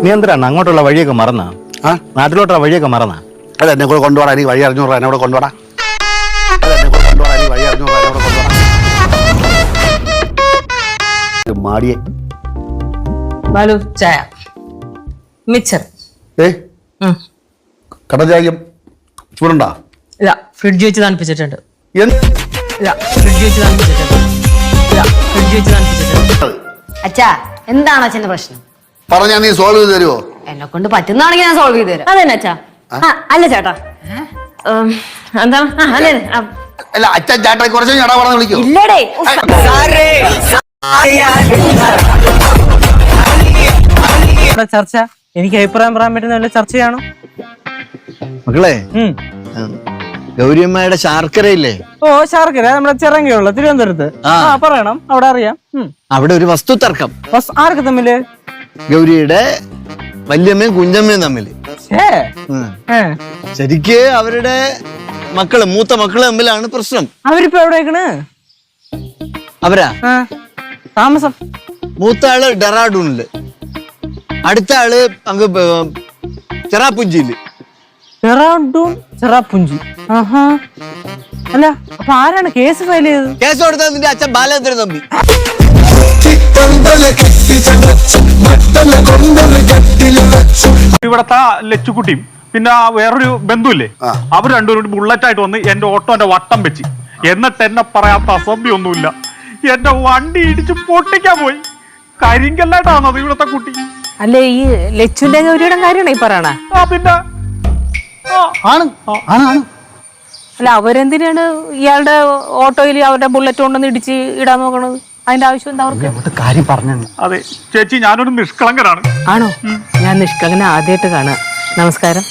നീ എന്തിനാണ് അങ്ങോട്ടുള്ള വഴിയൊക്കെ മറന്നാ? നാട്ടിലോട്ടുള്ള വഴിയൊക്കെ മറന്നാ? അല്ല എന്നെ കൂടെ കൊണ്ടുപോടാ, എനിക്ക് വഴി അറിഞ്ഞൂറാ, എന്നെ കൂടെ കൊണ്ടുപോടാ. അല്ല എന്നെ കൂടെ കൊണ്ടുപോടാ, എനിക്ക് വഴി അറിഞ്ഞൂറാ, എന്നെ കൂടെ കൊണ്ടുപോടാ. മാടിയെ ബാലു ചായ മിച്ചർ. കടചായം ചൂടുണ്ടാ? ഇല്ല, ഫ്രിഡ്ജ് വെച്ച് തണുപ്പിച്ചിട്ടുണ്ട്. അച്ഛാ, എന്താണ് അച്ഛന്റെ പ്രശ്നം? പറഞ്ഞാ നീ സോൾവ് ചെയ്ത് തരുമോ? എന്നെ കൊണ്ട് പറ്റുന്നതാണെങ്കിൽ ഞാൻ സോൾവ് ചെയ്ത് തരാം. അതെന്നെ അച്ഛാ? അല്ല ചേട്ടാ, എന്താണ്? അല്ല അച്ഛൻ ചേട്ടാ കുറച്ച് ചേട്ടാ പറഞ്ഞ് വിളിക്കോ? ഇല്ലടേ. ചർച്ച എനിക്ക് അഭിപ്രായം പറയാൻ പറ്റുന്ന വല്ല ചർച്ചയാണോ മക്കളെ? ഗൗരിയമ്മയുടെ ശാർക്കരയില്ലേ? ഓ, ശാർക്കര നമ്മുടെ ചിറങ്കിയുള്ള തിരുവനന്തപുരത്ത്. പറയണം, അവിടെ അറിയാം. അവിടെ ഒരു വസ്തു തർക്കം. ആർക്ക് തമ്മില്? ഗൗരിയുടെ വല്യമ്മയും കുഞ്ഞമ്മയും തമ്മില്. ശരിക്ക് അവരുടെ മക്കള്, മൂത്ത മക്കള് തമ്മിലാണ് പ്രശ്നം. അവരിപ്പോ എവിടേക്കണ്? അവരാ താമസം? മൂത്ത ആള് ഡെറാഡൂണില്, അടുത്ത ആള് അങ്ങ് ചെറാപ്പുഞ്ചിയില്. ചെറാപ്പുഞ്ചി. അല്ല, അപ്പൊ ആരാണ് കേസ് ഫയൽ ചെയ്തത്? കേസ് കൊടുത്തത് നിന്റെ അച്ഛൻ ബാലചന്ദ്രൻ തമ്പി. ഇവിടത്തെ ലച്ചുകുട്ടിയും പിന്നെ വേറൊരു ബന്ധുല്ലേ, അവർ രണ്ടുപേരും ബുള്ളറ്റ് ആയിട്ട് വന്ന് എന്റെ ഓട്ടോന്റെ വട്ടം വെച്ച്, എന്നിട്ട് എന്നെ പറയാത്ത അസഭ്യമൊന്നുമില്ല, എന്റെ വണ്ടി ഇടിച്ച് പൊട്ടിക്കാൻ പോയി. കരിങ്കല്ലായിട്ടാണത് ഇവിടത്തെ കുട്ടി. അല്ലേ, ഈ ലച്ചുന്റെ ഗൗരിയുടെ കാര്യമാണ് ഈ പറയണ? പിന്നെ അല്ല, അവരെന്തിനാണ് ഇയാളുടെ ഓട്ടോയിൽ അവരുടെ ബുള്ളറ്റ് കൊണ്ടൊന്ന് ഇടിച്ച് ഇടാൻ നോക്കണത്? അതിന്റെ ആവശ്യം എന്താ അവർക്ക്? കാര്യം പറഞ്ഞു. അതെ ചേച്ചി, ഞാനൊരു നിഷ്കളങ്കനാണ്. ആണോ? ഞാൻ നിഷ്കളങ്കനെ ആദ്യമായിട്ട് കാണുക. നമസ്കാരം.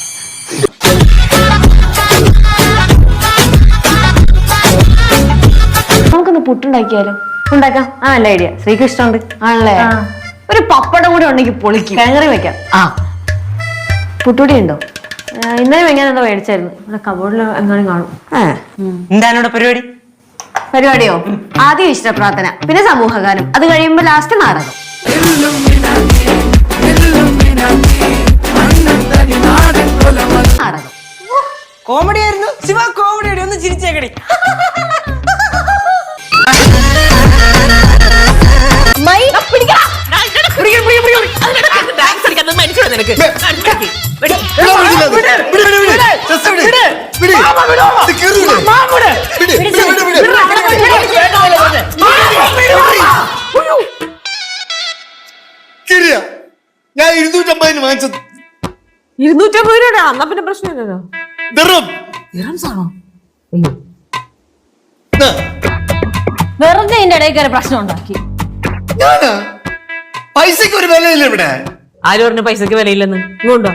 നമുക്കൊന്ന് പുട്ടുണ്ടാക്കിയാലോ? ഉണ്ടാക്കാം. ആ, നല്ല ഐഡിയ. ശ്രീകൃഷ്ണുണ്ട് ആണല്ലേ? ഒരു പപ്പടം കൂടി ഉണ്ടെങ്കിൽ പൊളിക്കും. കിഴങ്ങറി വെക്കാം. പുട്ടുപൊടി ഉണ്ടോ? ഇന്നലെ വെങ്ങാൻ എന്താ മേടിച്ചായിരുന്നു. ഇവിടെ കബോർഡിൽ എങ്ങാനും കാണും. എന്താണ് പരിപാടി? പരിപാടിയോ? ആദ്യം ഇഷ്ടപ്രാർത്ഥന, പിന്നെ സമൂഹഗാനം, അത് കഴിയുമ്പോ ലാസ്റ്റ് നാടകം. നാടകം കോമഡി ആയിരുന്നു ശിവ, കോമഡി. ഒന്ന് ചിരിച്ചേക്കടി. ഞാൻ 250 വാങ്ങിച്ചത്. 250 രൂപ? എന്നാ പിന്നെ പ്രശ്നമില്ലല്ലോ. വെറുതെ ഇതിന്റെ ഇടയിൽ കയറി പ്രശ്നം ഉണ്ടാക്കി. പൈസക്ക് ഒരു വിലയില്ല ഇവിടെ. ആര് പറഞ്ഞു പൈസക്ക് വിലയില്ലെന്ന്? ഇങ്ങോട്ടോ.